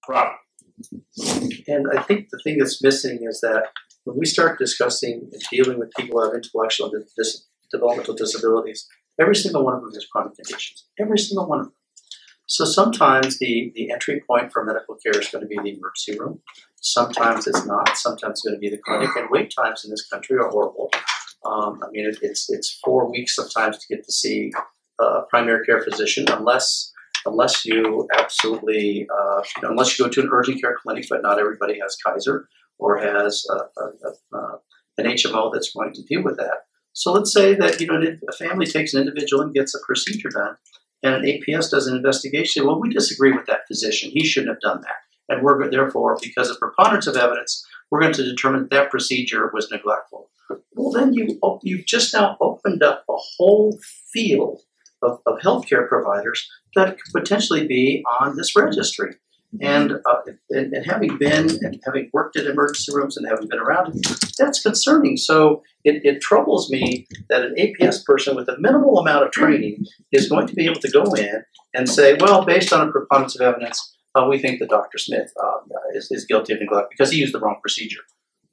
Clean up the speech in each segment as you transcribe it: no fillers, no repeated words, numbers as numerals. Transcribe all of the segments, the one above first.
Rob. And I think the thing that's missing is that when we start discussing and dealing with people who have intellectual and developmental disabilities, every single one of them has chronic conditions. Every single one of them. So sometimes the entry point for medical care is going to be the emergency room. Sometimes it's not. Sometimes it's going to be the clinic. And wait times in this country are horrible. I mean, it's 4 weeks sometimes to get to see a primary care physician, unless you absolutely, unless you go to an urgent care clinic, but not everybody has Kaiser or has an HMO that's going to deal with that. So let's say that a family takes an individual and gets a procedure done, and an APS does an investigation. Well, we disagree with that physician. He shouldn't have done that, and we're therefore, because of preponderance of evidence, we're going to determine that that procedure was neglectful. Well, then you've just now opened up a whole field of healthcare providers that could potentially be on this registry. And having been and having worked at emergency rooms and having been around it, that's concerning. So it troubles me that an APS person with a minimal amount of training is going to be able to go in and say, well, based on a preponderance of evidence, we think that Dr. Smith is guilty of neglect because he used the wrong procedure.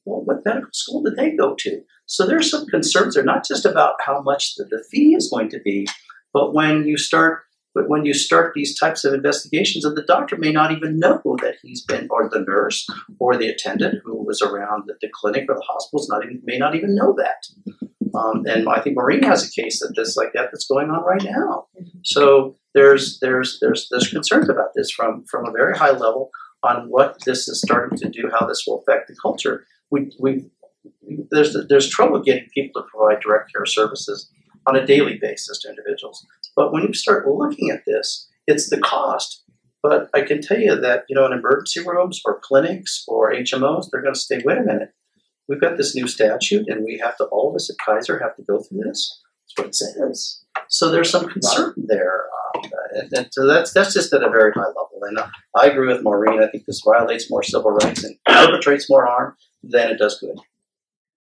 Well, what medical school did they go to? So there's some concerns there, not just about how much the fee is going to be, but when you start these types of investigations, and the doctor may not even know that he's been, or the nurse or the attendant who was around the clinic or the hospitals may not even know that. And I think Maureen has a case that's going on right now. So there's concerns about this from a very high level on what this is starting to do, how this will affect the culture. There's trouble getting people to provide direct care services on a daily basis to individuals. But when you start looking at this, it's the cost. But I can tell you that, in emergency rooms or clinics or HMOs, they're going to say, wait a minute, we've got this new statute and all of us at Kaiser have to go through this. That's what it says. So there's some concern there. And so that's just at a very high level. And I agree with Maureen. I think this violates more civil rights and perpetrates more harm than it does good.